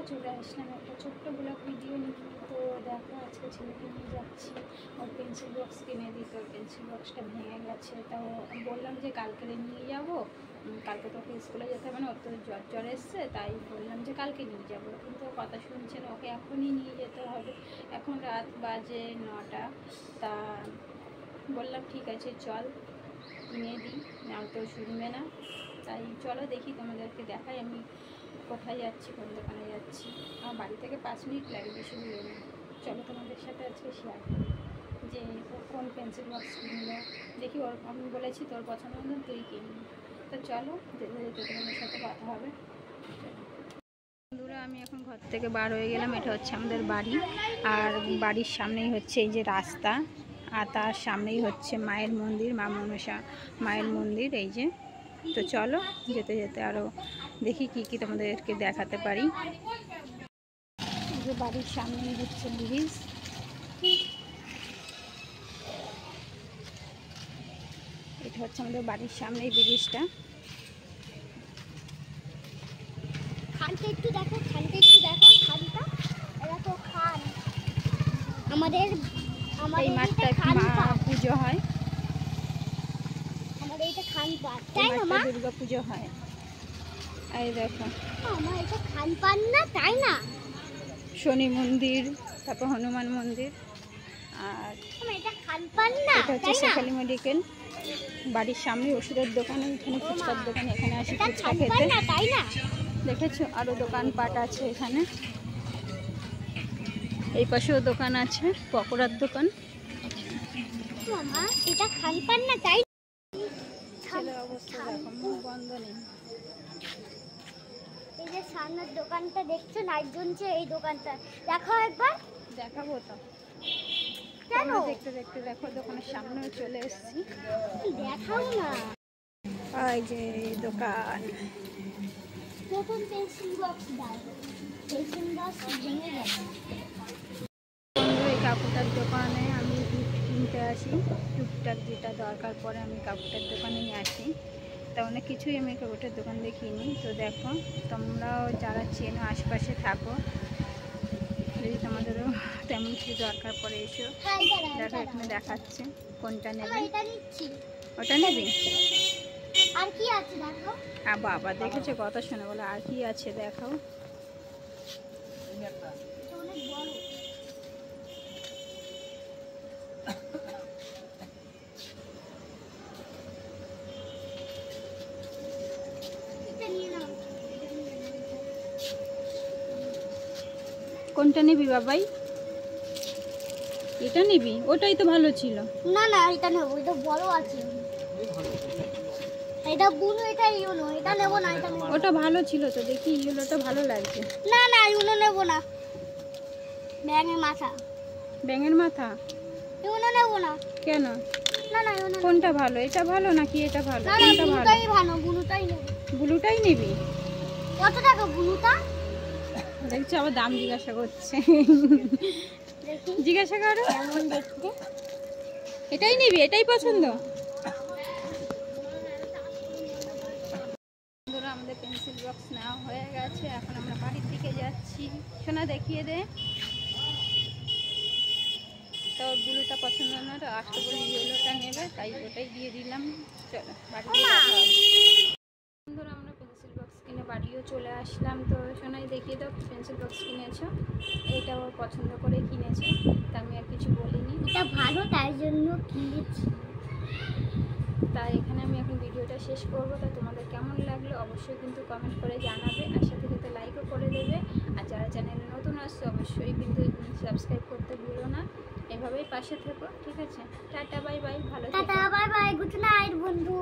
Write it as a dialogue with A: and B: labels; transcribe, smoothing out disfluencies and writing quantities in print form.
A: চলে আসলাম একটা ছোট্ট ব্লগ ভিডিও নিয়ে। তো দেখো আজকে ছেলেকে নিয়ে যাচ্ছি, ওর পেন্সিল বক্স কিনে দিই। তো পেন্সিল বক্সটা ভেঙে গেছে, তাও বললাম যে কালকে নিয়ে যাব, কালকে তোকে স্কুলে যেতে হবে না, ওর তো জ্বর এসছে, তাই বললাম যে কালকে নিয়ে যাব। কিন্তু ও কথা শুনছে না, ওকে এখনই নিয়ে যেতে হবে। এখন রাত বাজে 9টা। তা বললাম ঠিক আছে চল কিনে দিই, নাও তো শুনবে না। তাই চলো দেখি, তোমাদেরকে দেখাই আমি কোথায় যাচ্ছি, কোন দোকানে যাচ্ছি। আমার বাড়ি থেকে 5 মিনিট লাগে, বেশি দূরে না। চলো তোমাদের সাথে আজকে শেয়ার করি যে ও কোন পেন্সিল বক্স কিনলো। দেখি ওর, আমি বলেছি তোর পছন্দ মতো তুই কিনবি। তো চলো যেতে যেতে তোমাদের সাথে কথা হবে। বন্ধুরা আমি এখন ঘর থেকে বার হয়ে গেলাম, এটা হচ্ছে আমাদের বাড়ি। আর বাড়ির সামনেই হচ্ছে এই যে রাস্তা, আর তার সামনেই হচ্ছে মায়ের মন্দির, মা মনসা মায়ের মন্দির এই যে। তো চলো যেতে যেতে আরও দেখি কি কি তোমাদেরকে দেখাতে পারি। এই যে বাড়ির সামনেই হচ্ছে ব্রিজ, এটা হচ্ছে আমাদের বাড়ির সামনে এই ব্রিজটা।
B: খানটা একটু দেখো, খানটা একটু দেখো, খানটা দেখো, খান আমাদের
A: এই মাঠটা পুজো হয়,
B: আমাদের এটা খান পান, তাই না মা?
A: দুর্গা পুজো হয়। এই দেখো
B: মা এটা খান পান না, তাই না?
A: শনি মন্দির, তারপর হনুমান মন্দির। আর
B: এটা খান পান না,
A: এটা হচ্ছে শেখালি মেডিকেল। বাড়ির সামনে ওষুধের দোকান, এখানে ফুচকার দোকান, এখানে আসি ফুচকা খেতে,
B: তাই না?
A: দেখেছো আরও দোকানপাট আছে এখানে। এই পাশেও দোকান আছে, পকোড়ার দোকান।
B: মা এটা খান পান না, তাই?
A: ছেলের অবস্থা দেখো, মুখ বন্ধ নেই।
B: এই যে সামনের দোকানটা দেখছো, লাইট জ্বলছে, এই দোকানটা দেখো একবার।
A: দেখাবো তো,
B: কেন?
A: দেখতে দেখতে দেখো দোকানের সামনেও চলে এসেছি।
B: দেখাও না।
A: এই যে দোকান,
B: প্রথম পেন্সিল বক্স দাও, পেন্সিল বক্স ভেঙে গেছে।
A: এই কাকুটার দোকানে আমি গিফট কিনতে আসি, টুকটাক যেটা দরকার পড়ে আমি কাকুটার দোকানেই আসি। তা অনেক কিছুই আমি কাকুটার দোকান দিয়ে কিনি। তো দেখো তোমরাও যারা চেনো আশপাশে থাকো, যদি তোমাদেরও তেমন কিছু দরকার পড়ে এসো, দেখো এখানে দেখাচ্ছে কোনটা নেবে। ওটা নেবে?
B: আর কি আছে দেখো।
A: বাবা দেখেছো কথা শোনে বলে আর কি আছে দেখাও।
B: অনেক বড়।
A: কোনটা নিবি বাবাই? এটা নিবি? ওটাই তো ভালো ছিল।
B: না না এটা নেব, এটা বড় আছে। এটা বুনো, এটা ইউনো, এটা নেব না, এটা নেব।
A: ওটা ভালো ছিল তো, দেখি ইয়েলোটা ভালো লাগছে।
B: না না ইউনো নেব না, ব্যাঙের মাথা।
A: ব্যাঙের মাথা?
B: ইউনো নেব না।
A: কেন?
B: না না ইউনো।
A: কোনটা ভালো, এটা ভালো নাকি এটা ভালো?
B: না না বুনুটাই ভালো, বুনুটাই নেব।
A: ব্লুটাই নিবি?
B: কত টাকা বুনুটা?
A: দেখছি আবার দাম জিজ্ঞাসা করছে।
B: দেখি
A: জিজ্ঞাসা করো।
B: কেমন দেখতে।
A: এটাই নিবি? এটাই পছন্দ? বন্ধুরা আমাদের পেন্সিল বক্স নেওয়া হয়ে গেছে, এখন আমরা বাড়ির দিকে যাচ্ছি। সোনা দেখিয়ে দে। তো ব্লুটা পছন্দ না, আজকে বলে ইয়েলোটা নেবে, তাই ওটাই দিয়ে দিলাম। চলো বাড়িতে যাওয়া হবে। বন্ধুরা আমরা পেন্সিল বক্স কিনে বাড়িও চলে আসলাম। তো সোনাই দেখিয়ে দাও পেন্সিল বক্স কিনেছো। এটা ওর পছন্দ করে কিনেছে, তা আমি আর কিছু বলিনি।
B: এটা ভালো তাই জন্য কিনেছি।
A: তাই এখানে আমি এখন ভিডিওটা শেষ করবো। তা তোমাদের কেমন লাগলো অবশ্যই কিন্তু কমেন্ট করে জানাবে, আর সাথে সাথে লাইকও করে দেবে। আর যারা চ্যানেলে নতুন আসছে অবশ্যই কিন্তু সাবস্ক্রাইব করতে ভুলো না। এভাবেই পাশে থেকো, ঠিক আছে? টাটা বাই বাই, ভালো থেকো।
B: Tata bye bye, good night বন্ধু।